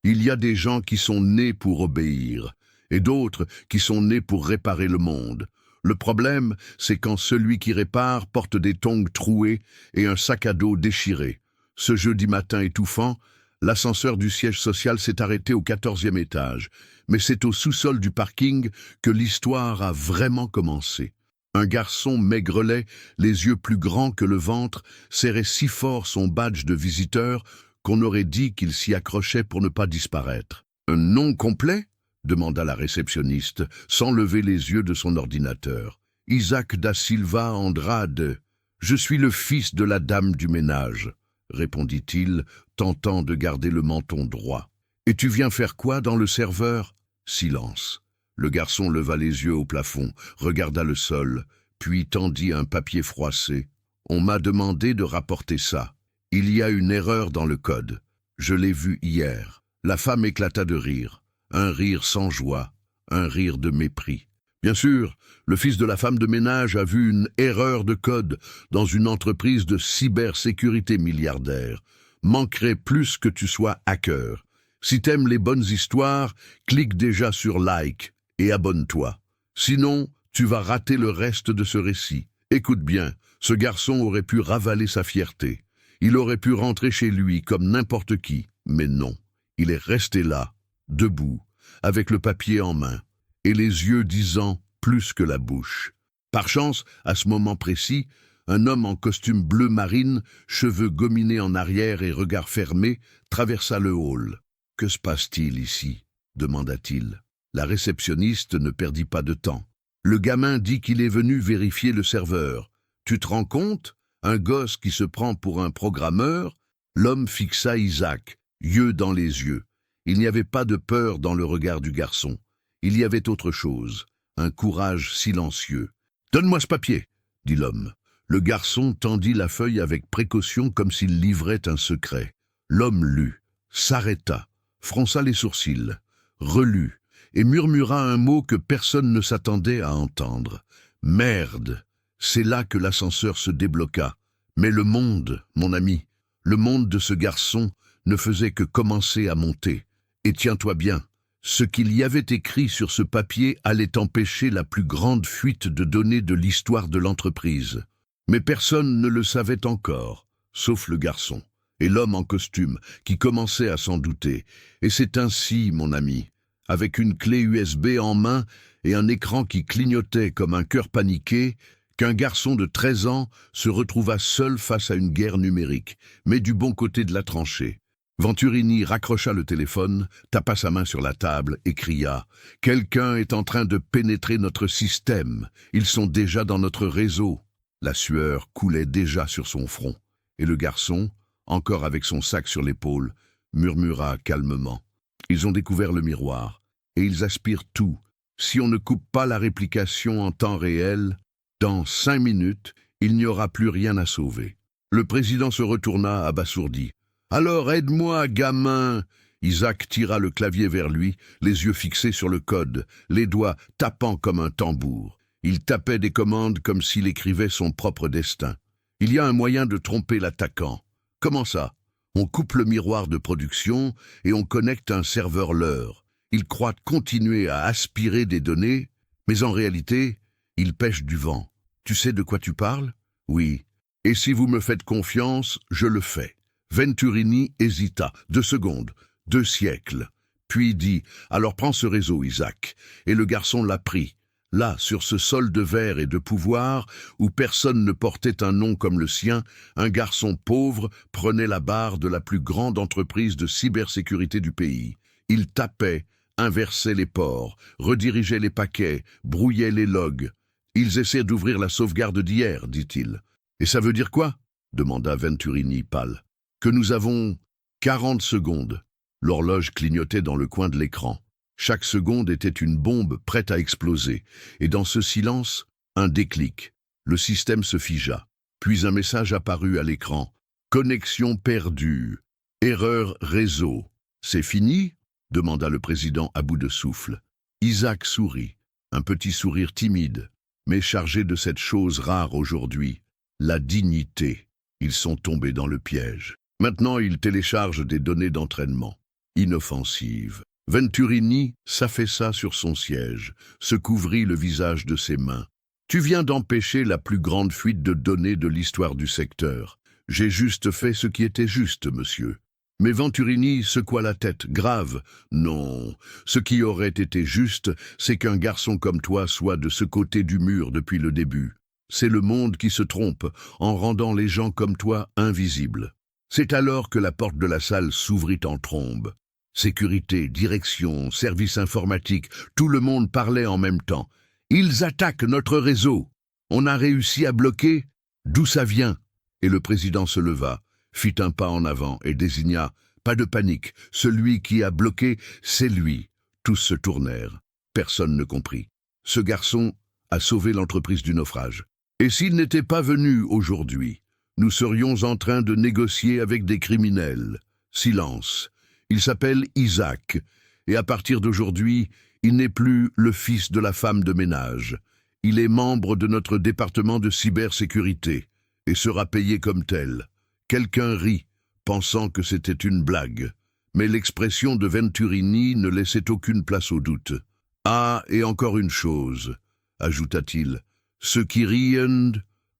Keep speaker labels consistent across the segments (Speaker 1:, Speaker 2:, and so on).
Speaker 1: Il y a des gens qui sont nés pour obéir, et d'autres qui sont nés pour réparer le monde. Le problème, c'est quand celui qui répare porte des tongs troués et un sac à dos déchiré. Ce jeudi matin étouffant, l'ascenseur du siège social s'est arrêté au 14e étage, mais c'est au sous-sol du parking que l'histoire a vraiment commencé. Un garçon maigrelet, les yeux plus grands que le ventre, serrait si fort son badge de visiteur qu'on aurait dit qu'il s'y accrochait pour ne pas disparaître. « Un nom complet ?» demanda la réceptionniste, sans lever les yeux de son ordinateur. « Isaac da Silva Andrade. Je suis le fils de la dame du ménage, » répondit-il, tentant de garder le menton droit. « Et tu viens faire quoi dans le serveur ?» Silence. Le garçon leva les yeux au plafond, regarda le sol, puis tendit un papier froissé. « On m'a demandé de rapporter ça. Il y a une erreur dans le code. Je l'ai vu hier. » La femme éclata de rire. Un rire sans joie, un rire de mépris. Bien sûr, le fils de la femme de ménage a vu une erreur de code dans une entreprise de cybersécurité milliardaire. Manquerait plus que tu sois hacker. Si t'aimes les bonnes histoires, clique déjà sur like et abonne-toi. Sinon, tu vas rater le reste de ce récit. Écoute bien, ce garçon aurait pu ravaler sa fierté. Il aurait pu rentrer chez lui comme n'importe qui, mais non. Il est resté là, debout, avec le papier en main, et les yeux disant plus que la bouche. Par chance, à ce moment précis, un homme en costume bleu marine, cheveux gominés en arrière et regard fermé, traversa le hall. « Que se passe-t-il ici ?» demanda-t-il. La réceptionniste ne perdit pas de temps. Le gamin dit qu'il est venu vérifier le serveur. « Tu te rends compte ? Un gosse qui se prend pour un programmeur ?» L'homme fixa Isaac, yeux dans les yeux. Il n'y avait pas de peur dans le regard du garçon. Il y avait autre chose, un courage silencieux. « Donne-moi ce papier !» dit l'homme. Le garçon tendit la feuille avec précaution comme s'il livrait un secret. L'homme lut, s'arrêta, fronça les sourcils, relut, et murmura un mot que personne ne s'attendait à entendre. « Merde !» C'est là que l'ascenseur se débloqua. Mais le monde, mon ami, le monde de ce garçon ne faisait que commencer à monter. Et tiens-toi bien, ce qu'il y avait écrit sur ce papier allait empêcher la plus grande fuite de données de l'histoire de l'entreprise. Mais personne ne le savait encore, sauf le garçon et l'homme en costume qui commençait à s'en douter. Et c'est ainsi, mon ami, avec une clé USB en main et un écran qui clignotait comme un cœur paniqué, qu'un garçon de 13 ans se retrouva seul face à une guerre numérique, mais du bon côté de la tranchée. Venturini raccrocha le téléphone, tapa sa main sur la table et cria « Quelqu'un est en train de pénétrer notre système. Ils sont déjà dans notre réseau. » La sueur coulait déjà sur son front, et le garçon, encore avec son sac sur l'épaule, murmura calmement « Ils ont découvert le miroir, et ils aspirent tout. Si on ne coupe pas la réplication en temps réel, dans 5 minutes, il n'y aura plus rien à sauver. » Le président se retourna abasourdi. « Alors aide-moi, gamin !» Isaac tira le clavier vers lui, les yeux fixés sur le code, les doigts tapant comme un tambour. Il tapait des commandes comme s'il écrivait son propre destin. « Il y a un moyen de tromper l'attaquant. » « Comment ça ? On coupe le miroir de production et on connecte un serveur leur. Il croit continuer à aspirer des données, mais en réalité, il pêche du vent. Tu sais de quoi tu parles ? Oui. Et si vous me faites confiance, je le fais. » Venturini hésita, 2 secondes, 2 siècles, puis dit « Alors prends ce réseau, Isaac. » Et le garçon l'a pris. Là, sur ce sol de verre et de pouvoir, où personne ne portait un nom comme le sien, un garçon pauvre prenait la barre de la plus grande entreprise de cybersécurité du pays. Il tapait, inversait les ports, redirigeait les paquets, brouillait les logs. « Ils essaient d'ouvrir la sauvegarde d'hier, dit-il. »« Et ça veut dire quoi ?» demanda Venturini pâle. « Que nous avons 40 secondes. » L'horloge clignotait dans le coin de l'écran. Chaque seconde était une bombe prête à exploser, et dans ce silence, un déclic. Le système se figea. Puis un message apparut à l'écran. « Connexion perdue. Erreur réseau. »« C'est fini ?» demanda le président à bout de souffle. Isaac sourit, un petit sourire timide, mais chargé de cette chose rare aujourd'hui, la dignité. Ils sont tombés dans le piège. Maintenant, ils téléchargent des données d'entraînement. inoffensive. Venturini s'affaissa sur son siège, se couvrit le visage de ses mains. « Tu viens d'empêcher la plus grande fuite de données de l'histoire du secteur. J'ai juste fait ce qui était juste, monsieur. » Mais Venturini secoua la tête, grave. « Non, ce qui aurait été juste, c'est qu'un garçon comme toi soit de ce côté du mur depuis le début. C'est le monde qui se trompe en rendant les gens comme toi invisibles. » C'est alors que la porte de la salle s'ouvrit en trombe. Sécurité, direction, service informatique, tout le monde parlait en même temps. « Ils attaquent notre réseau. On a réussi à bloquer. D'où ça vient ?» Et le président se leva, fit un pas en avant et désigna « Pas de panique, celui qui a bloqué, c'est lui. » Tous se tournèrent. Personne ne comprit. Ce garçon a sauvé l'entreprise du naufrage. Et s'il n'était pas venu aujourd'hui, nous serions en train de négocier avec des criminels. Silence. Il s'appelle Isaac, et à partir d'aujourd'hui, il n'est plus le fils de la femme de ménage. Il est membre de notre département de cybersécurité, et sera payé comme tel. Quelqu'un rit, pensant que c'était une blague, mais l'expression de Venturini ne laissait aucune place au doute. « Ah, et encore une chose, » ajouta-t-il, « ceux qui rient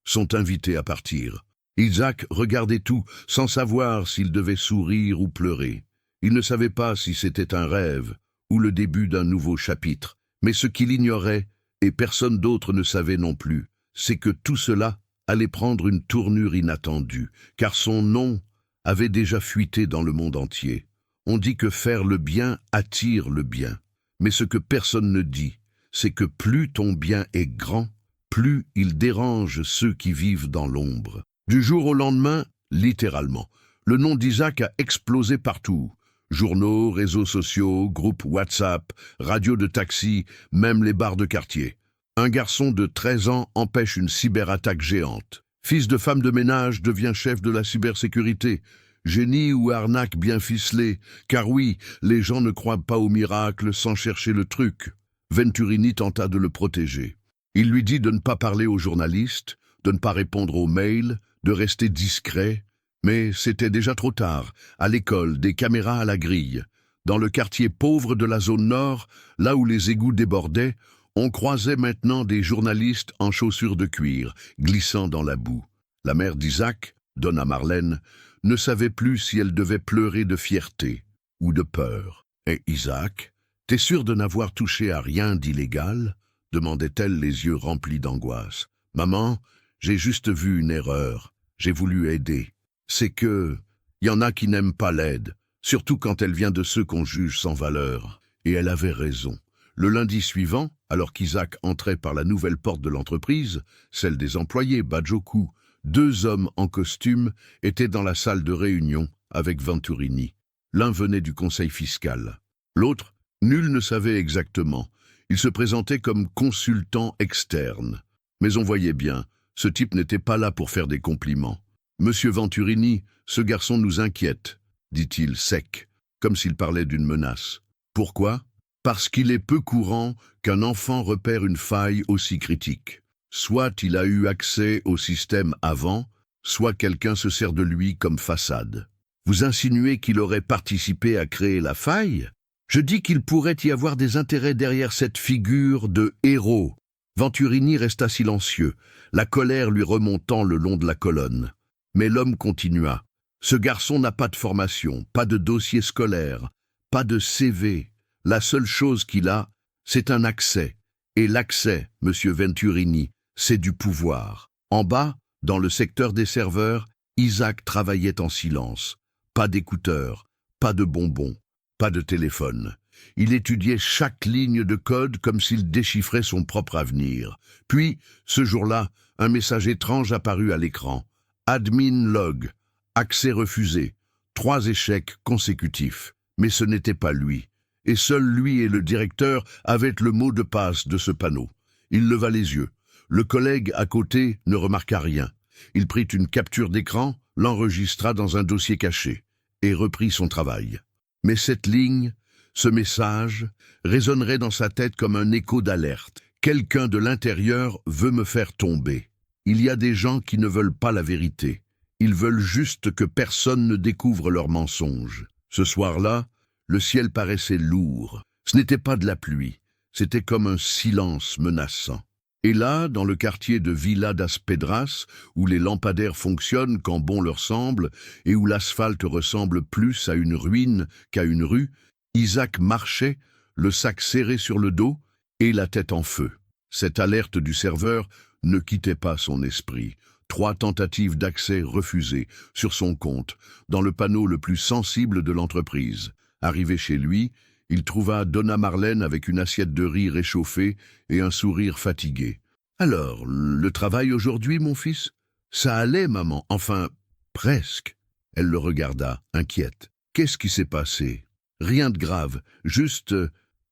Speaker 1: sont invités à partir. » Isaac regardait tout, sans savoir s'il devait sourire ou pleurer. Il ne savait pas si c'était un rêve ou le début d'un nouveau chapitre, mais ce qu'il ignorait, et personne d'autre ne savait non plus, c'est que tout cela allait prendre une tournure inattendue, car son nom avait déjà fuité dans le monde entier. On dit que faire le bien attire le bien, mais ce que personne ne dit, c'est que plus ton bien est grand, plus il dérange ceux qui vivent dans l'ombre. Du jour au lendemain, littéralement, le nom d'Isaac a explosé partout. Journaux, réseaux sociaux, groupes WhatsApp, radios de taxi, même les bars de quartier. Un garçon de 13 ans empêche une cyberattaque géante. Fils de femme de ménage devient chef de la cybersécurité. Génie ou arnaque bien ficelée, car oui, les gens ne croient pas au miracle sans chercher le truc. Venturini tenta de le protéger. Il lui dit de ne pas parler aux journalistes, de ne pas répondre aux mails, de rester discret. Mais c'était déjà trop tard. À l'école, des caméras à la grille. Dans le quartier pauvre de la zone nord, là où les égouts débordaient, on croisait maintenant des journalistes en chaussures de cuir, glissant dans la boue. La mère d'Isaac, Donna Marlène, ne savait plus si elle devait pleurer de fierté ou de peur. « Et Isaac, t'es sûr de n'avoir touché à rien d'illégal ?» demandait-elle les yeux remplis d'angoisse. « Maman, j'ai juste vu une erreur. J'ai voulu aider. C'est que, y en a qui n'aiment pas l'aide, surtout quand elle vient de ceux qu'on juge sans valeur. » Et elle avait raison. Le lundi suivant, alors qu'Isaac entrait par la nouvelle porte de l'entreprise, celle des employés Bajoku, 2 hommes en costume étaient dans la salle de réunion avec Venturini. L'un venait du conseil fiscal. L'autre, nul ne savait exactement. Il se présentait comme consultant externe. Mais on voyait bien, ce type n'était pas là pour faire des compliments. « Monsieur Venturini, ce garçon nous inquiète, » dit-il sec, comme s'il parlait d'une menace. « Pourquoi ? Parce qu'il est peu courant qu'un enfant repère une faille aussi critique. Soit il a eu accès au système avant, soit quelqu'un se sert de lui comme façade. Vous insinuez qu'il aurait participé à créer la faille ? Je dis qu'il pourrait y avoir des intérêts derrière cette figure de héros. » Venturini resta silencieux, la colère lui remontant le long de la colonne. Mais l'homme continua. « Ce garçon n'a pas de formation, pas de dossier scolaire, pas de CV. La seule chose qu'il a, c'est un accès. Et l'accès, monsieur Venturini, c'est du pouvoir. » En bas, dans le secteur des serveurs, Isaac travaillait en silence. Pas d'écouteurs, pas de bonbons, pas de téléphone. Il étudiait chaque ligne de code comme s'il déchiffrait son propre avenir. Puis, ce jour-là, un message étrange apparut à l'écran. Admin log, accès refusé, 3 échecs consécutifs. Mais ce n'était pas lui. Et seul lui et le directeur avaient le mot de passe de ce panneau. Il leva les yeux. Le collègue à côté ne remarqua rien. Il prit une capture d'écran, l'enregistra dans un dossier caché et reprit son travail. Mais cette ligne, ce message, résonnerait dans sa tête comme un écho d'alerte. Quelqu'un de l'intérieur veut me faire tomber. Il y a des gens qui ne veulent pas la vérité. Ils veulent juste que personne ne découvre leurs mensonges. Ce soir-là, Le ciel paraissait lourd. Ce n'était pas de la pluie, c'était comme un silence menaçant. Et là, dans le quartier de Villa das Pedras, où les lampadaires fonctionnent quand bon leur semble, et où l'asphalte ressemble plus à une ruine qu'à une rue, Isaac marchait, le sac serré sur le dos et la tête en feu. Cette alerte du serveur ne quittait pas son esprit. 3 tentatives d'accès refusées, sur son compte, dans le panneau le plus sensible de l'entreprise. Arrivé chez lui, il trouva Donna Marlène avec une assiette de riz réchauffée et un sourire fatigué. « Alors, le travail aujourd'hui, mon fils ?»« Ça allait, maman, enfin, presque. » Elle le regarda, inquiète. « Qu'est-ce qui s'est passé ?»« Rien de grave, juste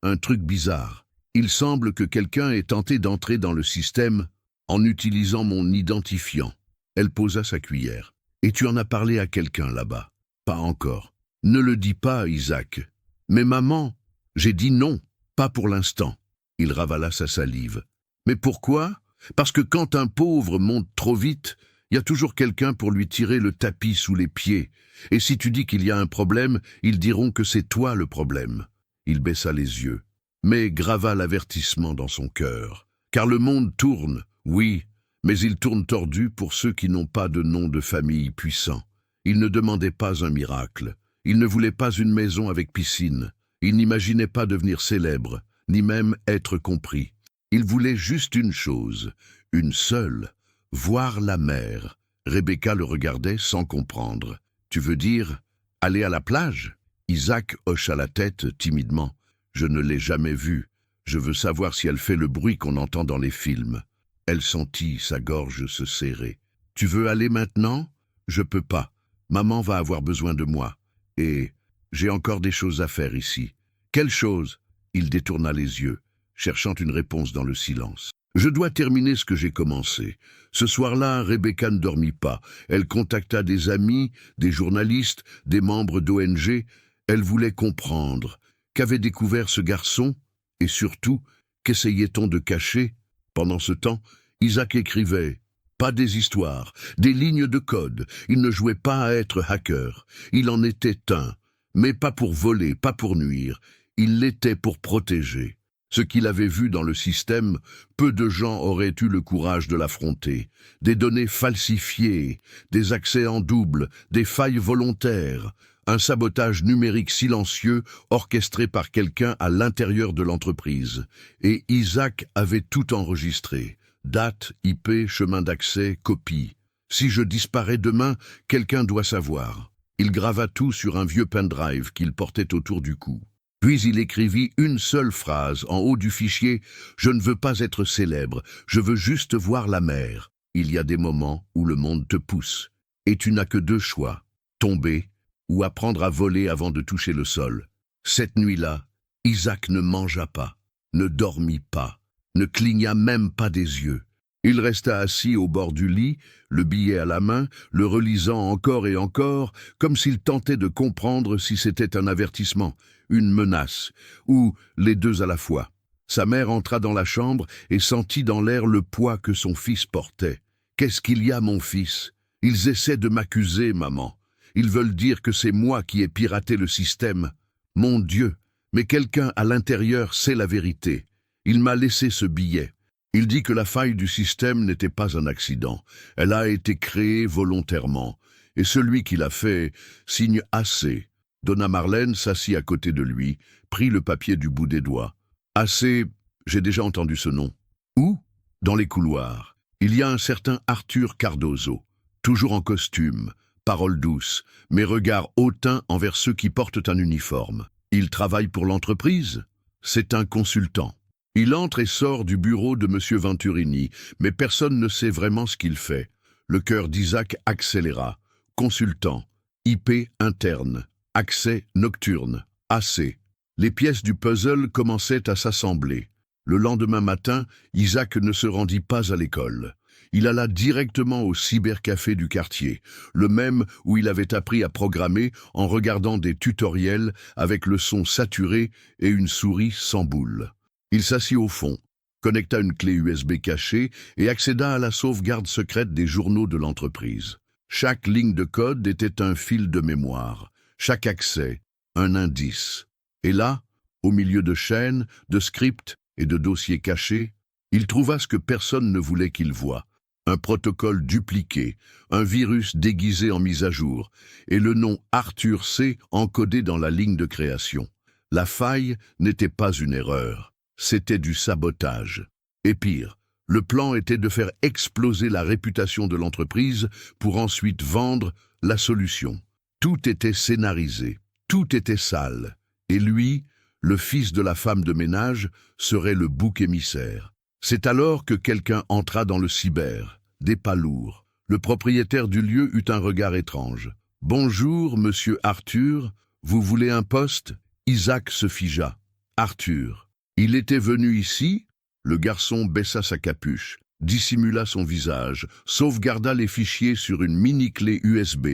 Speaker 1: un truc bizarre. Il semble que quelqu'un ait tenté d'entrer dans le système en utilisant mon identifiant. » Elle posa sa cuillère. « Et tu en as parlé à quelqu'un là-bas ?»« Pas encore. »« Ne le dis pas, Isaac. »« Mais maman, j'ai dit non, pas pour l'instant. » Il ravala sa salive. « Mais pourquoi ? Parce que quand un pauvre monte trop vite, il y a toujours quelqu'un pour lui tirer le tapis sous les pieds. Et si tu dis qu'il y a un problème, ils diront que c'est toi le problème. » Il baissa les yeux, mais grava l'avertissement dans son cœur. Car le monde tourne, oui, mais il tourne tordu pour ceux qui n'ont pas de nom de famille puissant. Il ne demandait pas un miracle. Il ne voulait pas une maison avec piscine. Il n'imaginait pas devenir célèbre, ni même être compris. Il voulait juste une chose, une seule, voir la mer. Rebecca le regardait sans comprendre. « Tu veux dire aller à la plage ?» Isaac hocha la tête timidement. « Je ne l'ai jamais vue. Je veux savoir si elle fait le bruit qu'on entend dans les films. » Elle sentit sa gorge se serrer. « Tu veux aller maintenant ? Je peux pas. Maman va avoir besoin de moi. Et j'ai encore des choses à faire ici. » « Quelle chose ?» Il détourna les yeux, cherchant une réponse dans le silence. « Je dois terminer ce que j'ai commencé. » Ce soir-là, Rebecca ne dormit pas. Elle contacta des amis, des journalistes, des membres d'ONG. Elle voulait comprendre. Qu'avait découvert ce garçon ? Et surtout, qu'essayait-on de cacher ? Pendant ce temps, Isaac écrivait. Pas des histoires, des lignes de code. Il ne jouait pas à être hacker. Il en était un. Mais pas pour voler, pas pour nuire. Il l'était pour protéger. Ce qu'il avait vu dans le système, peu de gens auraient eu le courage de l'affronter. Des données falsifiées, des accès en double, des failles volontaires, un sabotage numérique silencieux orchestré par quelqu'un à l'intérieur de l'entreprise. Et Isaac avait tout enregistré. Date, IP, chemin d'accès, copie. Si je disparais demain, quelqu'un doit savoir. Il grava tout sur un vieux pendrive qu'il portait autour du cou. Puis il écrivit une seule phrase en haut du fichier « Je ne veux pas être célèbre, je veux juste voir la mer. » Il y a des moments où le monde te pousse, et tu n'as que 2 choix, tomber ou apprendre à voler avant de toucher le sol. Cette nuit-là, Isaac ne mangea pas, ne dormit pas, ne cligna même pas des yeux. Il resta assis au bord du lit, le billet à la main, le relisant encore et encore, comme s'il tentait de comprendre si c'était un avertissement, une menace, ou les 2 à la fois. Sa mère entra dans la chambre et sentit dans l'air le poids que son fils portait. « Qu'est-ce qu'il y a, mon fils ? Ils essaient de m'accuser, maman. Ils veulent dire que c'est moi qui ai piraté le système. Mon Dieu, mais quelqu'un à l'intérieur sait la vérité. Il m'a laissé ce billet. Il dit que la faille du système n'était pas un accident. Elle a été créée volontairement. Et celui qui l'a fait signe assez. » Donna Marlène s'assit à côté de lui, prit le papier du bout des doigts. « Assez, j'ai déjà entendu ce nom. »« Où ? » ?»« Dans les couloirs. Il y a un certain Arthur Cardozo, toujours en costume, parole douce, mais regard hautain envers ceux qui portent un uniforme. Il travaille pour l'entreprise. C'est un consultant. Il entre et sort du bureau de M. Venturini, mais personne ne sait vraiment ce qu'il fait. Le cœur d'Isaac accéléra. Consultant, IP interne, accès nocturne, AC. Les pièces du puzzle commençaient à s'assembler. Le lendemain matin, Isaac ne se rendit pas à l'école. Il alla directement au cybercafé du quartier, le même où il avait appris à programmer en regardant des tutoriels avec le son saturé et une souris sans boule. Il s'assit au fond, connecta une clé USB cachée et accéda à la sauvegarde secrète des journaux de l'entreprise. Chaque ligne de code était un fil de mémoire. Chaque accès, un indice. Et là, au milieu de chaînes, de scripts et de dossiers cachés, il trouva ce que personne ne voulait qu'il voie. Un protocole dupliqué, un virus déguisé en mise à jour, et le nom Arthur C. encodé dans la ligne de création. La faille n'était pas une erreur, c'était du sabotage. Et pire, le plan était de faire exploser la réputation de l'entreprise pour ensuite vendre la solution. Tout était scénarisé, tout était sale. Et lui, le fils de la femme de ménage, serait le bouc émissaire. C'est alors que quelqu'un entra dans le cyber, des pas lourds. Le propriétaire du lieu eut un regard étrange. « Bonjour, monsieur Arthur, vous voulez un poste ?» Isaac se figea. « Arthur. Il était venu ici ?» Le garçon baissa sa capuche, dissimula son visage, sauvegarda les fichiers sur une mini-clé USB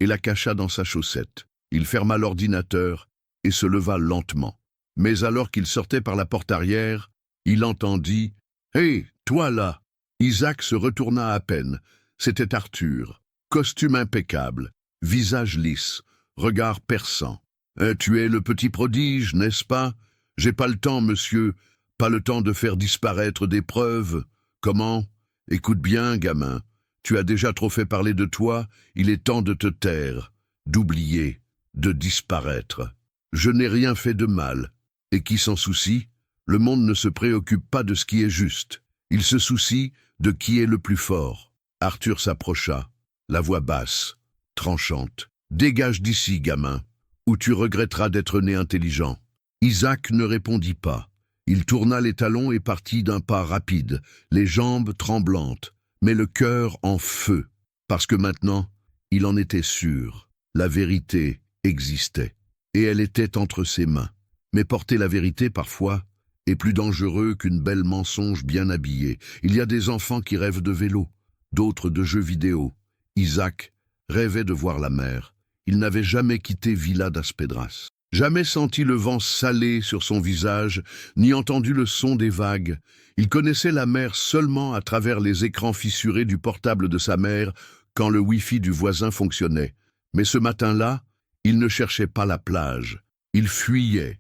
Speaker 1: et la cacha dans sa chaussette. Il ferma l'ordinateur et se leva lentement. Mais alors qu'il sortait par la porte arrière, il entendit « Hé, toi là !» Isaac se retourna à peine. C'était Arthur. Costume impeccable, visage lisse, regard perçant. « Tu es le petit prodige, n'est-ce pas ? J'ai pas le temps, monsieur. Pas le temps de faire disparaître des preuves. Comment ? Écoute bien, gamin. Tu as déjà trop fait parler de toi. Il est temps de te taire, d'oublier, de disparaître. Je n'ai rien fait de mal. Et qui s'en soucie ? Le monde ne se préoccupe pas de ce qui est juste. Il se soucie de qui est le plus fort. » Arthur s'approcha, la voix basse, tranchante. « Dégage d'ici, gamin, ou tu regretteras d'être né intelligent. » Isaac ne répondit pas. Il tourna les talons et partit d'un pas rapide, les jambes tremblantes, mais le cœur en feu, parce que maintenant, il en était sûr. La vérité existait, et elle était entre ses mains. Mais porter la vérité, parfois, est plus dangereux qu'une belle mensonge bien habillée. Il y a des enfants qui rêvent de vélo, d'autres de jeux vidéo. Isaac rêvait de voir la mer. Il n'avait jamais quitté Villa das Pedras. Jamais senti le vent salé sur son visage, ni entendu le son des vagues. Il connaissait la mer seulement à travers les écrans fissurés du portable de sa mère quand le Wi-Fi du voisin fonctionnait. Mais ce matin-là, il ne cherchait pas la plage. Il fuyait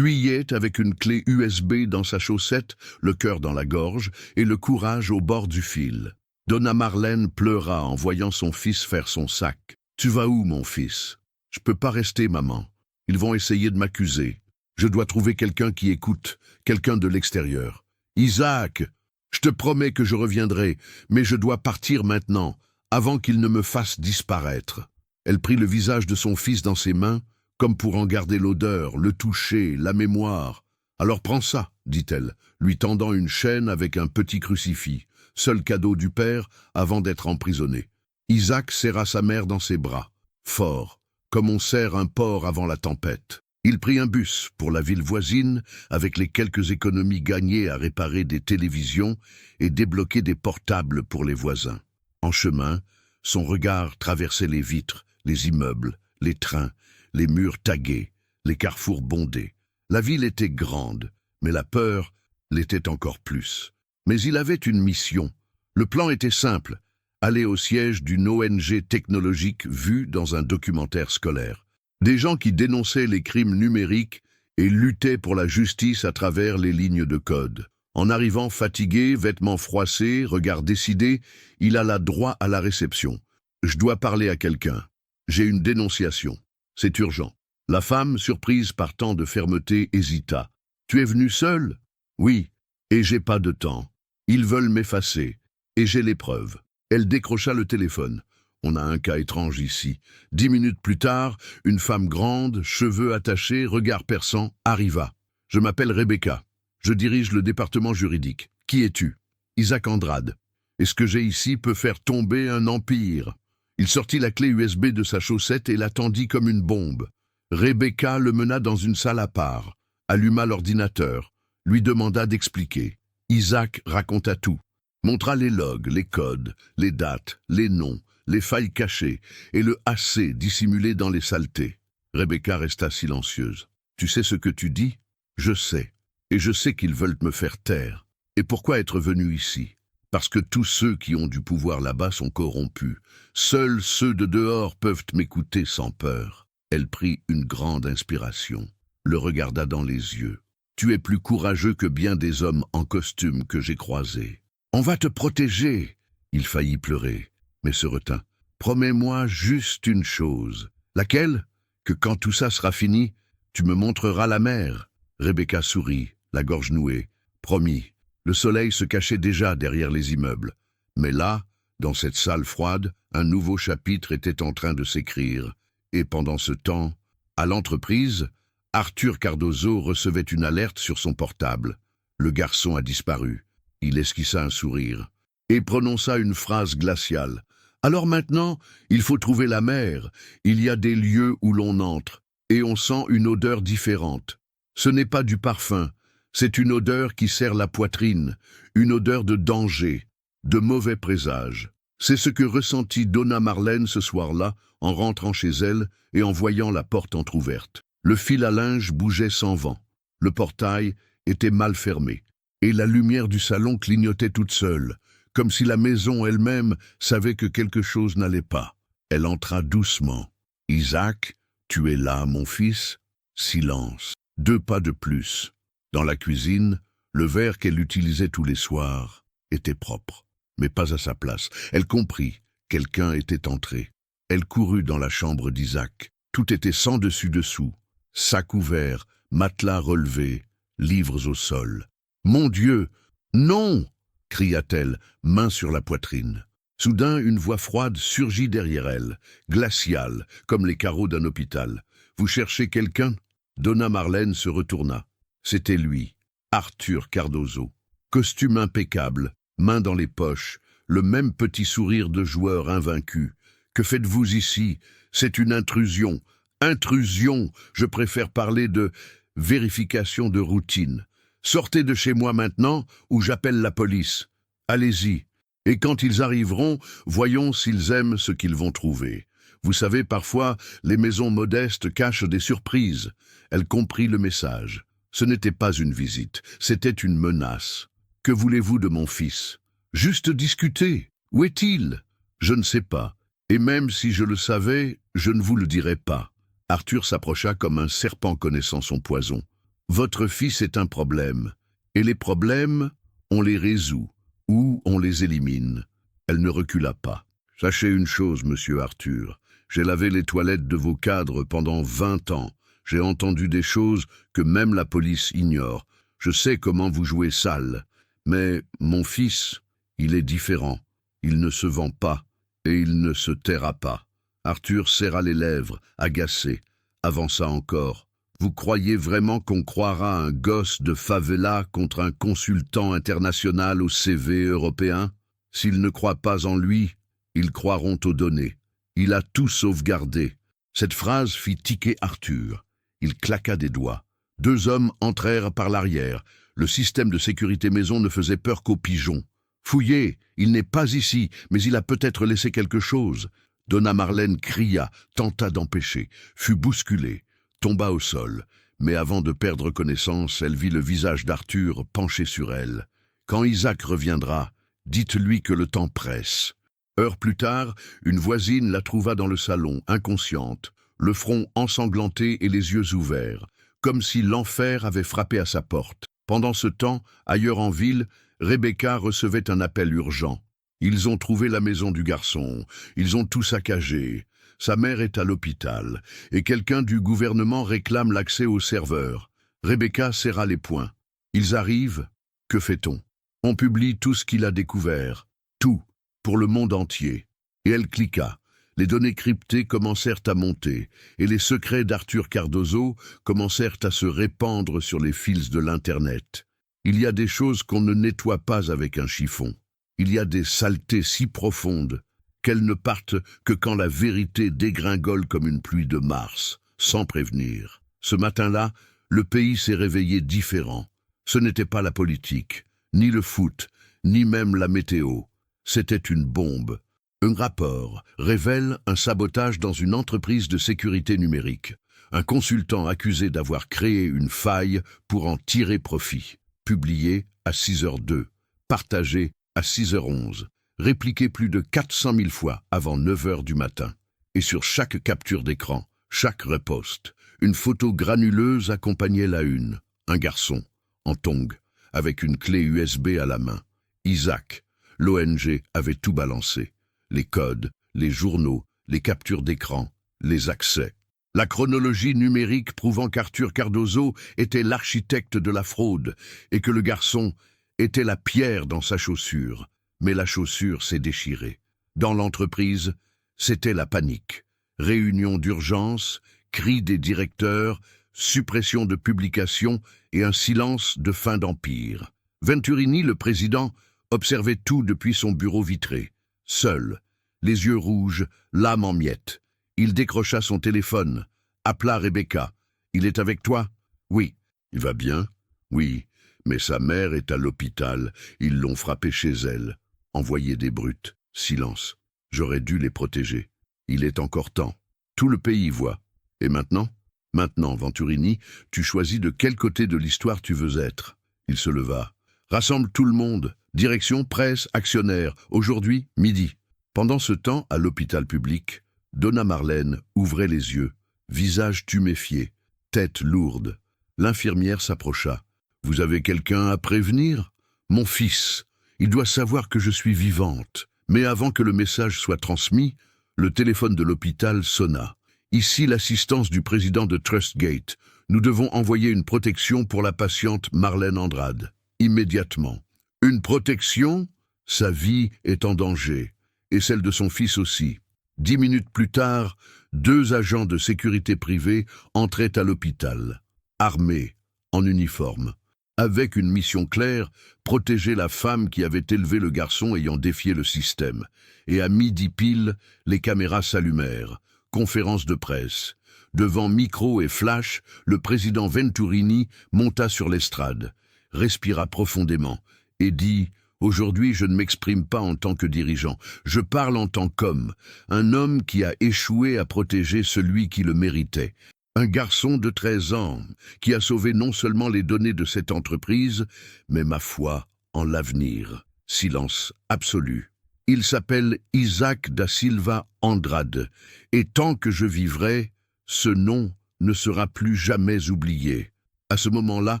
Speaker 1: avec une clé USB dans sa chaussette, le cœur dans la gorge et le courage au bord du fil. Donna Marlène pleura en voyant son fils faire son sac. « Tu vas où, mon fils ? »« Je peux pas rester, maman. Ils vont essayer de m'accuser. Je dois trouver quelqu'un qui écoute, quelqu'un de l'extérieur. »« Isaac, je te promets que je reviendrai, mais je dois partir maintenant, avant qu'il ne me fasse disparaître. » Elle prit le visage de son fils dans ses mains, comme pour en garder l'odeur, le toucher, la mémoire. « Alors prends ça, » dit-elle, lui tendant une chaîne avec un petit crucifix, seul cadeau du père avant d'être emprisonné. Isaac serra sa mère dans ses bras, fort, comme on serre un porc avant la tempête. Il prit un bus pour la ville voisine, avec les quelques économies gagnées à réparer des télévisions et débloquer des portables pour les voisins. En chemin, son regard traversait les vitres, les immeubles, les trains, les murs tagués, les carrefours bondés. La ville était grande, mais la peur l'était encore plus. Mais il avait une mission. Le plan était simple, aller au siège d'une ONG technologique vue dans un documentaire scolaire. Des gens qui dénonçaient les crimes numériques et luttaient pour la justice à travers les lignes de code. En arrivant fatigué, vêtements froissés, regard décidé, il alla droit à la réception. « Je dois parler à quelqu'un. J'ai une dénonciation. C'est urgent. » La femme, surprise par tant de fermeté, hésita. « Tu es venu seul ?»« Oui, et j'ai pas de temps. Ils veulent m'effacer, et j'ai les preuves. » Elle décrocha le téléphone. « On a un cas étrange ici. » 10 minutes plus tard, une femme grande, cheveux attachés, regard perçant, arriva. « Je m'appelle Rebecca. Je dirige le département juridique. Qui es-tu ?»« Isaac Andrade. Et ce que j'ai ici peut faire tomber un empire. » Il sortit la clé USB de sa chaussette et l'attendit comme une bombe. Rebecca le mena dans une salle à part, alluma l'ordinateur, lui demanda d'expliquer. Isaac raconta tout, montra les logs, les codes, les dates, les noms, les failles cachées et le AC dissimulé dans les saletés. Rebecca resta silencieuse. « Tu sais ce que tu dis ? Je sais. Et je sais qu'ils veulent me faire taire. Et pourquoi être venu ici ? Parce que tous ceux qui ont du pouvoir là-bas sont corrompus. Seuls ceux de dehors peuvent m'écouter sans peur. » Elle prit une grande inspiration, le regarda dans les yeux. « Tu es plus courageux que bien des hommes en costume que j'ai croisés. On va te protéger !» Il faillit pleurer, mais se retint. « Promets-moi juste une chose. »« Laquelle ? Que quand tout ça sera fini, tu me montreras la mer. » Rebecca sourit, la gorge nouée. « Promis. » Le soleil se cachait déjà derrière les immeubles. Mais là, dans cette salle froide, un nouveau chapitre était en train de s'écrire. Et pendant ce temps, à l'entreprise, Arthur Cardozo recevait une alerte sur son portable. Le garçon a disparu. Il esquissa un sourire et prononça une phrase glaciale. « Alors maintenant, il faut trouver la mer. Il y a des lieux où l'on entre, et on sent une odeur différente. Ce n'est pas du parfum, c'est une odeur qui serre la poitrine, une odeur de danger, de mauvais présage. » C'est ce que ressentit Donna Marlène ce soir-là, en rentrant chez elle et en voyant la porte entr'ouverte. Le fil à linge bougeait sans vent. Le portail était mal fermé. Et la lumière du salon clignotait toute seule, comme si la maison elle-même savait que quelque chose n'allait pas. Elle entra doucement. « Isaac, tu es là, mon fils ?» Silence. 2 pas de plus. Dans la cuisine, le verre qu'elle utilisait tous les soirs était propre, mais pas à sa place. Elle comprit. Quelqu'un était entré. Elle courut dans la chambre d'Isaac. Tout était sans dessus-dessous. Sac ouvert, matelas relevé, livres au sol. « Mon Dieu, non !» cria-t-elle, main sur la poitrine. Soudain, une voix froide surgit derrière elle, glaciale, comme les carreaux d'un hôpital. « Vous cherchez quelqu'un ?» Donna Marlène se retourna. C'était lui, Arthur Cardozo. Costume impeccable, mains dans les poches, le même petit sourire de joueur invaincu. « Que faites-vous ici? C'est une intrusion. Intrusion, je préfère parler de vérification de routine. Sortez de chez moi maintenant ou j'appelle la police. Allez-y. Et quand ils arriveront, voyons s'ils aiment ce qu'ils vont trouver. Vous savez, parfois, les maisons modestes cachent des surprises. » Elle comprit le message. Ce n'était pas une visite, c'était une menace. « Que voulez-vous de mon fils ? Juste discuter. Où est-il ? Je ne sais pas. Et même si je le savais, je ne vous le dirais pas. » Arthur s'approcha comme un serpent connaissant son poison. « Votre fils est un problème. Et les problèmes, on les résout, ou on les élimine. » Elle ne recula pas. « Sachez une chose, monsieur Arthur. J'ai lavé les toilettes de vos cadres pendant 20 ans. J'ai entendu des choses que même la police ignore. Je sais comment vous jouez sale. Mais mon fils, il est différent. Il ne se vend pas, et il ne se taira pas. » Arthur serra les lèvres, agacé, avança encore. « Vous croyez vraiment qu'on croira un gosse de favela contre un consultant international au CV européen? S'ils ne croient pas en lui, ils croiront aux données. Il a tout sauvegardé. » Cette phrase fit tiquer Arthur. Il claqua des doigts. 2 hommes entrèrent par l'arrière. Le système de sécurité maison ne faisait peur qu'aux pigeons. « Fouillez, il n'est pas ici, mais il a peut-être laissé quelque chose. » Donna Marlène cria, tenta d'empêcher, fut bousculée, tomba au sol. Mais avant de perdre connaissance, elle vit le visage d'Arthur penché sur elle. « Quand Isaac reviendra, dites-lui que le temps presse. » Heure plus tard, une voisine la trouva dans le salon, inconsciente, le front ensanglanté et les yeux ouverts, comme si l'enfer avait frappé à sa porte. Pendant ce temps, ailleurs en ville, Rebecca recevait un appel urgent. Ils ont trouvé la maison du garçon, ils ont tout saccagé. Sa mère est à l'hôpital, et quelqu'un du gouvernement réclame l'accès au serveur. Rebecca serra les poings. Ils arrivent, que fait-on? On publie tout ce qu'il a découvert, tout, pour le monde entier. Et elle cliqua. Les données cryptées commencèrent à monter, et les secrets d'Arthur Cardozo commencèrent à se répandre sur les fils de l'Internet. Il y a des choses qu'on ne nettoie pas avec un chiffon. Il y a des saletés si profondes qu'elles ne partent que quand la vérité dégringole comme une pluie de mars, sans prévenir. Ce matin-là, le pays s'est réveillé différent. Ce n'était pas la politique, ni le foot, ni même la météo. C'était une bombe. Un rapport révèle un sabotage dans une entreprise de sécurité numérique. Un consultant accusé d'avoir créé une faille pour en tirer profit. Publié à 6h02. Partagé à 6h11. Répliqué plus de 400 000 fois avant 9h du matin. Et sur chaque capture d'écran, Chaque riposte, une photo granuleuse accompagnait la une. Un garçon, en tongs, avec une clé USB à la main. Isaac, l'ONG avait tout balancé. Les codes, les journaux, les captures d'écran, les accès. La chronologie numérique prouvant qu'Arthur Cardozo était l'architecte de la fraude et que le garçon était la pierre dans sa chaussure. Mais la chaussure s'est déchirée. Dans l'entreprise, c'était la panique. Réunion d'urgence, cris des directeurs, suppression de publications et un silence de fin d'empire. Venturini, le président, observait tout depuis son bureau vitré. Seul, les yeux rouges, l'âme en miettes. Il décrocha son téléphone, appela Rebecca. « Il est avec toi ?»« Oui. »« Il va bien ?»« Oui, mais sa mère est à l'hôpital. Ils l'ont frappé chez elle. Envoyé des brutes. Silence. J'aurais dû les protéger. Il est encore temps. Tout le pays voit. Et maintenant ? Maintenant, Venturini, tu choisis de quel côté de l'histoire tu veux être. » Il se leva. « Rassemble tout le monde. Direction, presse, actionnaire. Aujourd'hui, midi. » Pendant ce temps, à l'hôpital public, Donna Marlène ouvrait les yeux, visage tuméfié, tête lourde. L'infirmière s'approcha. « Vous avez quelqu'un à prévenir ? Mon fils. Il doit savoir que je suis vivante. » Mais avant que le message soit transmis, le téléphone de l'hôpital sonna. « Ici l'assistance du président de Trustgate. Nous devons envoyer une protection pour la patiente Marlène Andrade. Immédiatement. » Une protection ? Sa vie est en danger. Et celle de son fils aussi. 10 minutes plus tard, 2 agents de sécurité privée entraient à l'hôpital, armés, en uniforme, avec une mission claire, protéger la femme qui avait élevé le garçon ayant défié le système. Et à midi pile, les caméras s'allumèrent. Conférence de presse. Devant micro et flash, le président Venturini monta sur l'estrade, respira profondément et dit « Aujourd'hui, je ne m'exprime pas en tant que dirigeant. Je parle en tant qu'homme, un homme qui a échoué à protéger celui qui le méritait. Un garçon de 13 ans qui a sauvé non seulement les données de cette entreprise, mais ma foi en l'avenir. » Silence absolu. « Il s'appelle Isaac da Silva Andrade, et tant que je vivrai, ce nom ne sera plus jamais oublié. » À ce moment-là,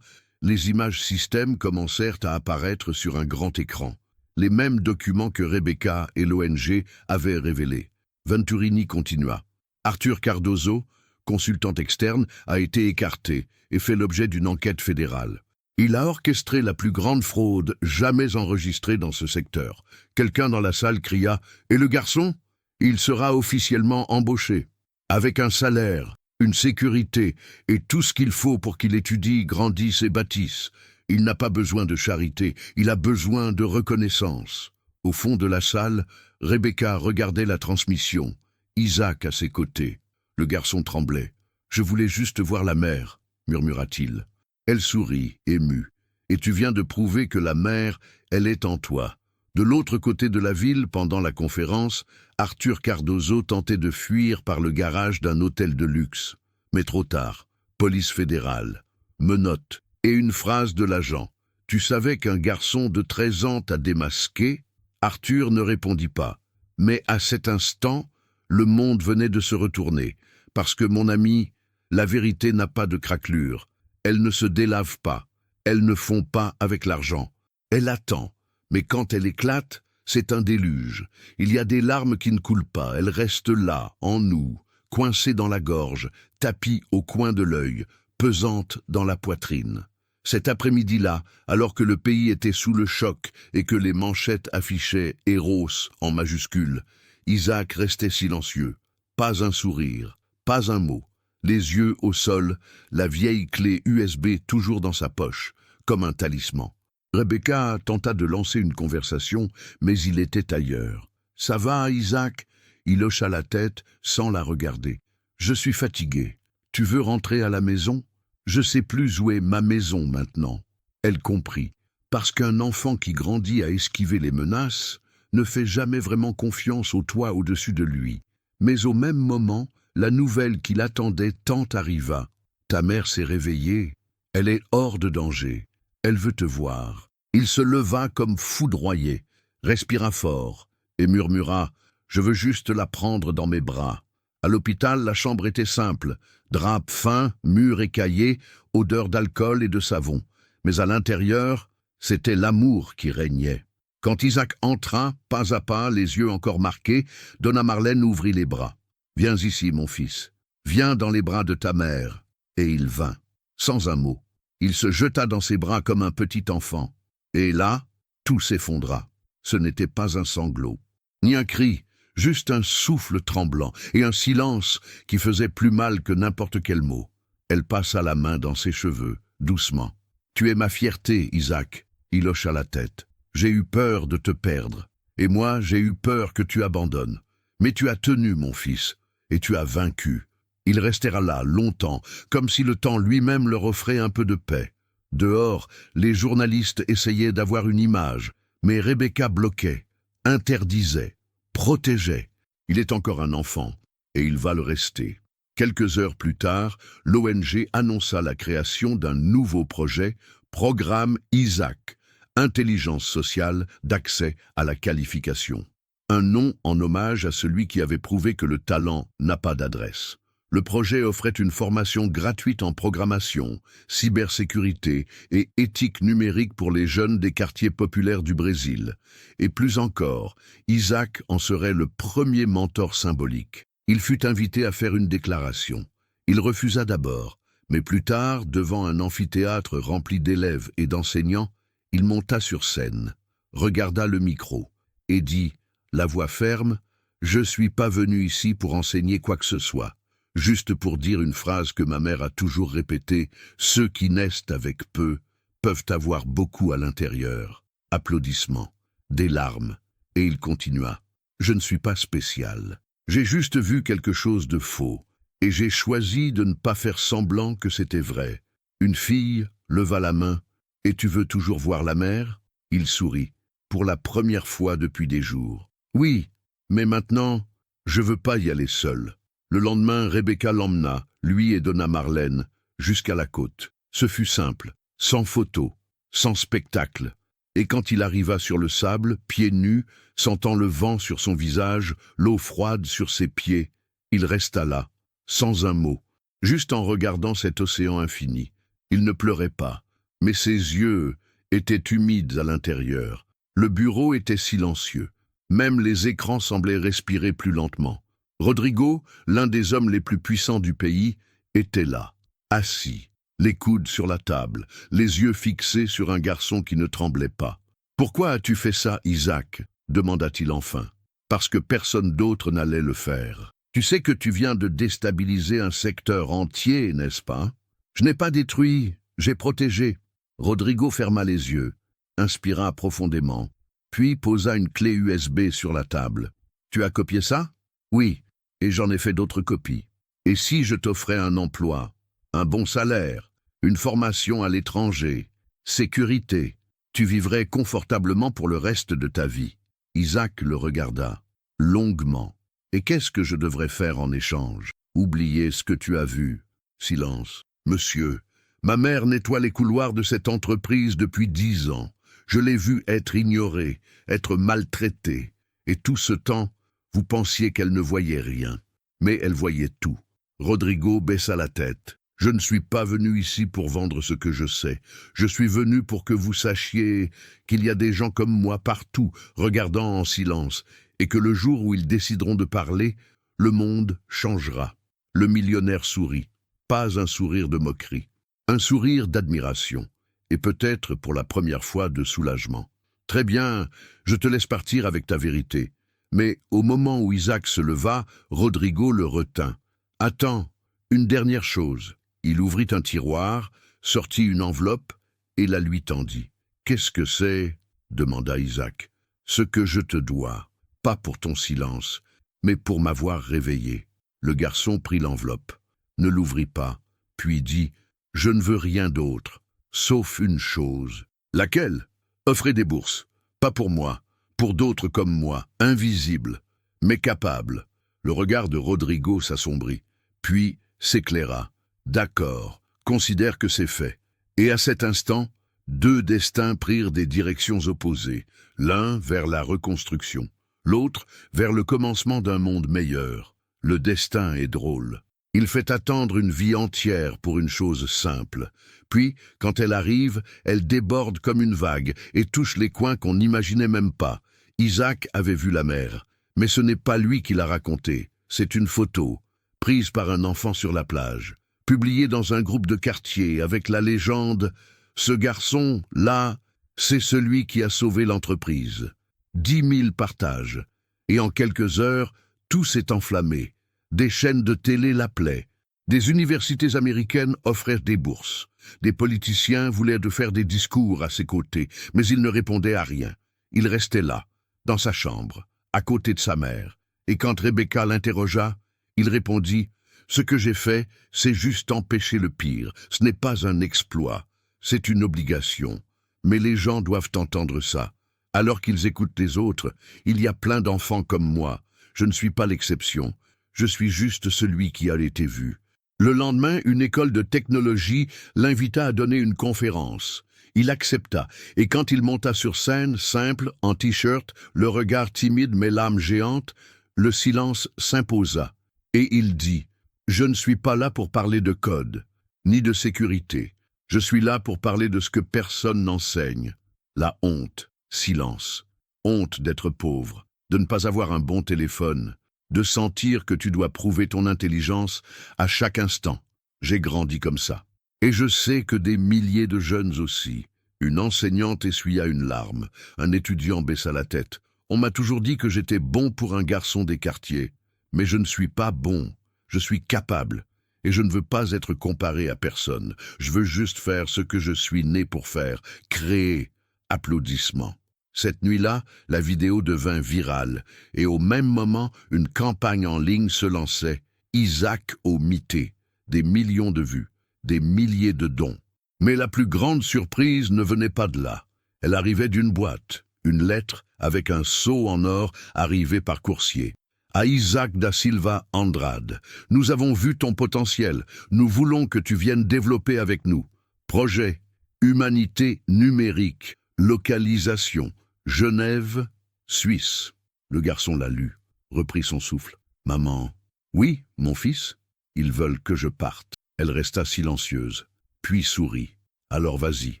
Speaker 1: les images système commencèrent à apparaître sur un grand écran. Les mêmes documents que Rebecca et l'ONG avaient révélés. Venturini continua. Arthur Cardozo, consultant externe, a été écarté et fait l'objet d'une enquête fédérale. Il a orchestré la plus grande fraude jamais enregistrée dans ce secteur. Quelqu'un dans la salle cria « Et le garçon ? Il sera officiellement embauché. Avec un salaire, une sécurité et tout ce qu'il faut pour qu'il étudie, grandisse et bâtisse. Il n'a pas besoin de charité, il a besoin de reconnaissance. » Au fond de la salle, Rebecca regardait la transmission. Isaac à ses côtés. Le garçon tremblait. « Je voulais juste voir la mère, » murmura-t-il. Elle sourit, émue. « Et tu viens de prouver que la mère, elle est en toi. » De l'autre côté de la ville, pendant la conférence, Arthur Cardozo tentait de fuir par le garage d'un hôtel de luxe. Mais trop tard. Police fédérale. Menottes. Et une phrase de l'agent. « Tu savais qu'un garçon de 13 ans t'a démasqué ?» Arthur ne répondit pas. Mais à cet instant, le monde venait de se retourner. Parce que, mon ami, la vérité n'a pas de craquelure. Elle ne se délave pas. Elle ne fond pas avec l'argent. Elle attend. Mais quand elle éclate, c'est un déluge. Il y a des larmes qui ne coulent pas. Elles restent là, en nous, coincées dans la gorge, tapies au coin de l'œil, pesantes dans la poitrine. Cet après-midi-là, alors que le pays était sous le choc et que les manchettes affichaient « Eros » en majuscules, Isaac restait silencieux. Pas un sourire, pas un mot. Les yeux au sol, la vieille clé USB toujours dans sa poche, comme un talisman. Rebecca tenta de lancer une conversation, mais il était ailleurs. « Ça va, Isaac ?» Il hocha la tête sans la regarder. « Je suis fatigué. Tu veux rentrer à la maison ? Je sais plus où est ma maison maintenant. » Elle comprit. Parce qu'un enfant qui grandit à esquiver les menaces ne fait jamais vraiment confiance au toit au-dessus de lui. Mais au même moment, la nouvelle qui l'attendait tant arriva. « Ta mère s'est réveillée. Elle est hors de danger. Elle veut te voir. » Il se leva comme foudroyé, respira fort et murmura « Je veux juste la prendre dans mes bras. » À l'hôpital, la chambre était simple, drap fin, murs écaillés, odeur d'alcool et de savon. Mais à l'intérieur, c'était l'amour qui régnait. Quand Isaac entra, pas à pas, les yeux encore marqués, Donna Marlène ouvrit les bras. « Viens ici, mon fils. Viens dans les bras de ta mère. » Et il vint, sans un mot. Il se jeta dans ses bras comme un petit enfant. Et là, tout s'effondra. Ce n'était pas un sanglot, ni un cri, juste un souffle tremblant et un silence qui faisait plus mal que n'importe quel mot. Elle passa la main dans ses cheveux, doucement. « Tu es ma fierté, Isaac. » Il hocha la tête. « J'ai eu peur de te perdre. Et moi, j'ai eu peur que tu abandonnes. Mais tu as tenu, mon fils, et tu as vaincu. » Ils restèrent là, longtemps, comme si le temps lui-même leur offrait un peu de paix. Dehors, les journalistes essayaient d'avoir une image, mais Rebecca bloquait, interdisait, protégeait. Il est encore un enfant, et il va le rester. Quelques heures plus tard, l'ONG annonça la création d'un nouveau projet, Programme Isaac, Intelligence sociale d'accès à la qualification. Un nom en hommage à celui qui avait prouvé que le talent n'a pas d'adresse. Le projet offrait une formation gratuite en programmation, cybersécurité et éthique numérique pour les jeunes des quartiers populaires du Brésil. Et plus encore, Isaac en serait le premier mentor symbolique. Il fut invité à faire une déclaration. Il refusa d'abord, mais plus tard, devant un amphithéâtre rempli d'élèves et d'enseignants, il monta sur scène, regarda le micro et dit, la voix ferme, « Je suis pas venu ici pour enseigner quoi que ce soit. Juste pour dire une phrase que ma mère a toujours répétée, ceux qui naissent avec peu peuvent avoir beaucoup à l'intérieur. » Applaudissements, des larmes, et il continua. « Je ne suis pas spécial. J'ai juste vu quelque chose de faux, et j'ai choisi de ne pas faire semblant que c'était vrai. » Une fille leva la main. « Et tu veux toujours voir la mère ?» Il sourit, pour la première fois depuis des jours. « Oui, mais maintenant, je veux pas y aller seul. » Le lendemain, Rebecca l'emmena, lui et Donna Marlène, jusqu'à la côte. Ce fut simple, sans photo, sans spectacle. Et quand il arriva sur le sable, pieds nus, sentant le vent sur son visage, l'eau froide sur ses pieds, il resta là, sans un mot, juste en regardant cet océan infini. Il ne pleurait pas, mais ses yeux étaient humides à l'intérieur. Le bureau était silencieux. Même les écrans semblaient respirer plus lentement. Rodrigo, l'un des hommes les plus puissants du pays, était là, assis, les coudes sur la table, les yeux fixés sur un garçon qui ne tremblait pas. « Pourquoi as-tu fait ça, Isaac ?» demanda-t-il enfin. « Parce que personne d'autre n'allait le faire. Tu sais que tu viens de déstabiliser un secteur entier, n'est-ce pas? Je n'ai pas détruit, j'ai protégé. » Rodrigo ferma les yeux, inspira profondément, puis posa une clé USB sur la table. « Tu as copié ça? » « Oui, et j'en ai fait d'autres copies. Et si je t'offrais un emploi, un bon salaire, une formation à l'étranger, sécurité, tu vivrais confortablement pour le reste de ta vie. » Isaac le regarda, longuement. « Et qu'est-ce que je devrais faire en échange? Oublier ce que tu as vu. » Silence. « Monsieur, ma mère nettoie les couloirs de cette entreprise depuis 10 ans. Je l'ai vue être ignorée, être maltraitée. Et tout ce temps, vous pensiez qu'elle ne voyait rien. Mais elle voyait tout. » Rodrigo baissa la tête. « Je ne suis pas venu ici pour vendre ce que je sais. Je suis venu pour que vous sachiez qu'il y a des gens comme moi partout, regardant en silence, et que le jour où ils décideront de parler, le monde changera. » Le millionnaire sourit. Pas un sourire de moquerie. Un sourire d'admiration. Et peut-être pour la première fois de soulagement. « Très bien, je te laisse partir avec ta vérité. » Mais au moment où Isaac se leva, Rodrigo le retint. « Attends, une dernière chose. » Il ouvrit un tiroir, sortit une enveloppe et la lui tendit. « Qu'est-ce que c'est ?» demanda Isaac. « Ce que je te dois, pas pour ton silence, mais pour m'avoir réveillé. » Le garçon prit l'enveloppe, ne l'ouvrit pas, puis dit « Je ne veux rien d'autre, sauf une chose. »« Laquelle ? » ?»« Offrez des bourses, pas pour moi. Pour d'autres comme moi, invisibles, mais capables. » Le regard de Rodrigo s'assombrit, puis s'éclaira. « D'accord, considère que c'est fait. » Et à cet instant, 2 destins prirent des directions opposées, l'un vers la reconstruction, l'autre vers le commencement d'un monde meilleur. Le destin est drôle. Il fait attendre une vie entière pour une chose simple. Puis, quand elle arrive, elle déborde comme une vague et touche les coins qu'on n'imaginait même pas. Isaac avait vu la mer, mais ce n'est pas lui qui l'a raconté. C'est une photo, prise par un enfant sur la plage, publiée dans un groupe de quartier avec la légende « Ce garçon, là, c'est celui qui a sauvé l'entreprise ». 10 000 partages. Et en quelques heures, tout s'est enflammé. Des chaînes de télé l'appelaient. Des universités américaines offraient des bourses. Des politiciens voulaient de faire des discours à ses côtés, mais il ne répondait à rien. Il restait là, dans sa chambre, à côté de sa mère. Et quand Rebecca l'interrogea, il répondit « Ce que j'ai fait, c'est juste empêcher le pire. Ce n'est pas un exploit. C'est une obligation. Mais les gens doivent entendre ça. Alors qu'ils écoutent les autres, il y a plein d'enfants comme moi. Je ne suis pas l'exception. Je suis juste celui qui a été vu. » Le lendemain, une école de technologie l'invita à donner une conférence. Il accepta, et quand il monta sur scène, simple, en t-shirt, le regard timide mais l'âme géante, le silence s'imposa. Et il dit « Je ne suis pas là pour parler de code, ni de sécurité. Je suis là pour parler de ce que personne n'enseigne. La honte. Silence. Honte d'être pauvre, de ne pas avoir un bon téléphone, de sentir que tu dois prouver ton intelligence à chaque instant. J'ai grandi comme ça. Et je sais que des milliers de jeunes aussi. Une enseignante essuya une larme. Un étudiant baissa la tête. On m'a toujours dit que j'étais bon pour un garçon des quartiers. Mais je ne suis pas bon. Je suis capable. Et je ne veux pas être comparé à personne. Je veux juste faire ce que je suis né pour faire. Créer. Applaudissements. Cette nuit-là, la vidéo devint virale, et au même moment, une campagne en ligne se lançait. Isaac au Mité. Des millions de vues, des milliers de dons. Mais la plus grande surprise ne venait pas de là. Elle arrivait d'une boîte, une lettre avec un sceau en or arrivé par coursier. À Isaac da Silva Andrade, nous avons vu ton potentiel. Nous voulons que tu viennes développer avec nous. Projet, humanité numérique, localisation. Genève, Suisse. Le garçon l'a lu, reprit son souffle. « Maman. »« Oui, mon fils. Ils veulent que je parte. » Elle resta silencieuse, puis sourit. « Alors vas-y,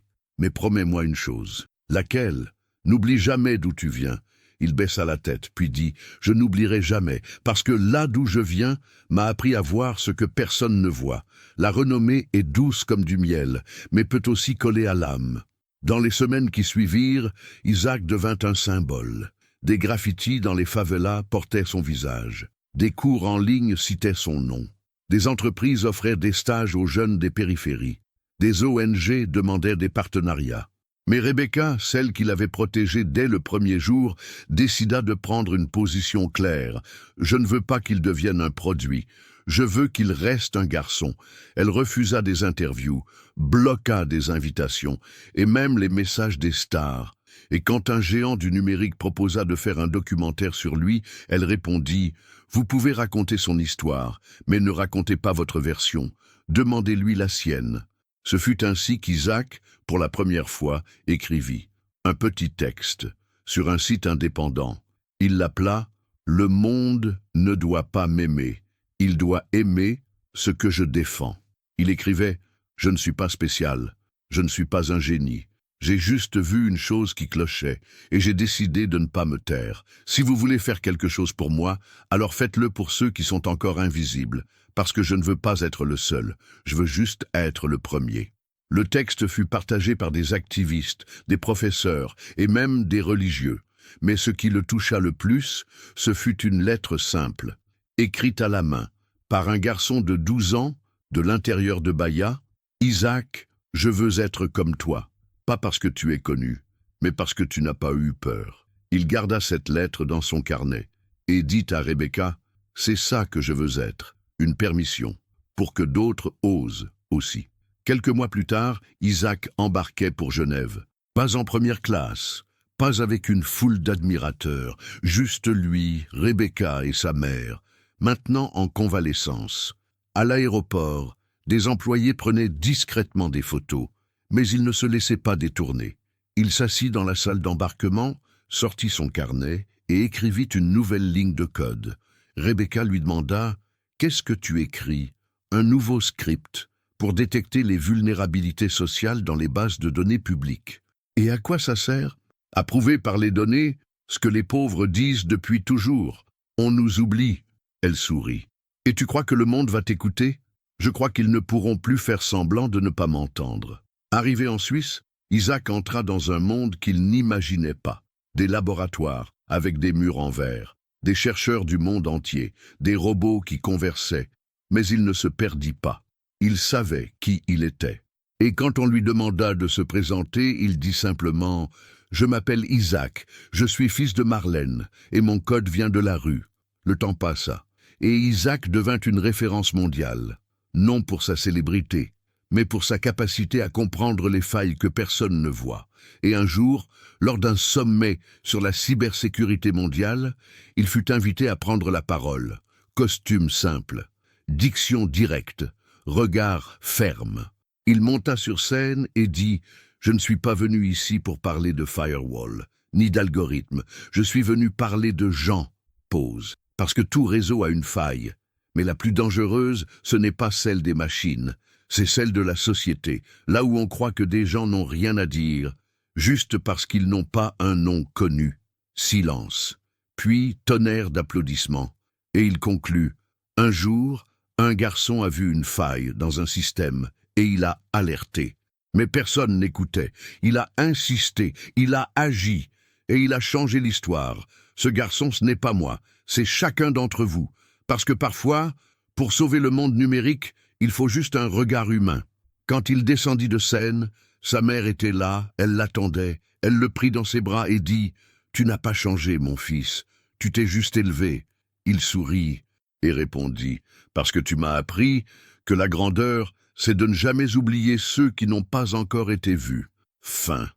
Speaker 1: mais promets-moi une chose. »« Laquelle ? N'oublie jamais d'où tu viens. » Il baissa la tête, puis dit « Je n'oublierai jamais, parce que là d'où je viens m'a appris à voir ce que personne ne voit. La renommée est douce comme du miel, mais peut aussi coller à l'âme. » Dans les semaines qui suivirent, Isaac devint un symbole. Des graffitis dans les favelas portaient son visage. Des cours en ligne citaient son nom. Des entreprises offraient des stages aux jeunes des périphéries. Des ONG demandaient des partenariats. Mais Rebecca, celle qui l'avait protégé dès le premier jour, décida de prendre une position claire. « Je ne veux pas qu'il devienne un produit. Je veux qu'il reste un garçon. » Elle refusa des interviews, bloqua des invitations, et même les messages des stars. Et quand un géant du numérique proposa de faire un documentaire sur lui, elle répondit « Vous pouvez raconter son histoire, mais ne racontez pas votre version. Demandez-lui la sienne. » Ce fut ainsi qu'Isaac, pour la première fois, écrivit un petit texte sur un site indépendant. Il l'appela « Le monde ne doit pas m'aimer. Il doit aimer ce que je défends. » Il écrivait « Je ne suis pas spécial. Je ne suis pas un génie. J'ai juste vu une chose qui clochait et j'ai décidé de ne pas me taire. Si vous voulez faire quelque chose pour moi, alors faites-le pour ceux qui sont encore invisibles, parce que je ne veux pas être le seul. Je veux juste être le premier. » Le texte fut partagé par des activistes, des professeurs et même des religieux. Mais ce qui le toucha le plus, ce fut une lettre simple, écrite à la main, par un garçon de 12 ans, de l'intérieur de Bahia. « Isaac, je veux être comme toi. Pas parce que tu es connu, mais parce que tu n'as pas eu peur. » Il garda cette lettre dans son carnet et dit à Rebecca, « C'est ça que je veux être, une permission, pour que d'autres osent aussi. » Quelques mois plus tard, Isaac embarquait pour Genève. Pas en première classe, pas avec une foule d'admirateurs, juste lui, Rebecca et sa mère, maintenant en convalescence. À l'aéroport, des employés prenaient discrètement des photos, mais il ne se laissait pas détourner. Il s'assit dans la salle d'embarquement, sortit son carnet et écrivit une nouvelle ligne de code. Rebecca lui demanda « Qu'est-ce que tu écris ?»« Un nouveau script pour détecter les vulnérabilités sociales dans les bases de données publiques. »« Et à quoi ça sert ?»« À prouver par les données ce que les pauvres disent depuis toujours. On nous oublie. » Elle sourit. « Et tu crois que le monde va t'écouter ? Je crois qu'ils ne pourront plus faire semblant de ne pas m'entendre. » Arrivé en Suisse, Isaac entra dans un monde qu'il n'imaginait pas. Des laboratoires avec des murs en verre, des chercheurs du monde entier, des robots qui conversaient. Mais il ne se perdit pas. Il savait qui il était. Et quand on lui demanda de se présenter, il dit simplement « Je m'appelle Isaac, je suis fils de Marlène, et mon code vient de la rue. » Le temps passa, et Isaac devint une référence mondiale, non pour sa célébrité, mais pour sa capacité à comprendre les failles que personne ne voit. Et un jour, lors d'un sommet sur la cybersécurité mondiale, il fut invité à prendre la parole. Costume simple, diction directe, regard ferme. Il monta sur scène et dit « Je ne suis pas venu ici pour parler de firewall, ni d'algorithme. Je suis venu parler de gens. » Pause. Parce que tout réseau a une faille. Mais la plus dangereuse, ce n'est pas celle des machines. C'est celle de la société, là où on croit que des gens n'ont rien à dire, juste parce qu'ils n'ont pas un nom connu. Silence. Puis tonnerre d'applaudissements. Et il conclut. Un jour, un garçon a vu une faille dans un système et il a alerté. Mais personne n'écoutait. Il a insisté, il a agi et il a changé l'histoire. Ce garçon, ce n'est pas moi, c'est chacun d'entre vous. Parce que parfois, pour sauver le monde numérique, il faut juste un regard humain. Quand il descendit de scène, sa mère était là, elle l'attendait, elle le prit dans ses bras et dit « Tu n'as pas changé, mon fils, tu t'es juste élevé. » Il sourit et répondit « Parce que tu m'as appris que la grandeur, c'est de ne jamais oublier ceux qui n'ont pas encore été vus. » Fin.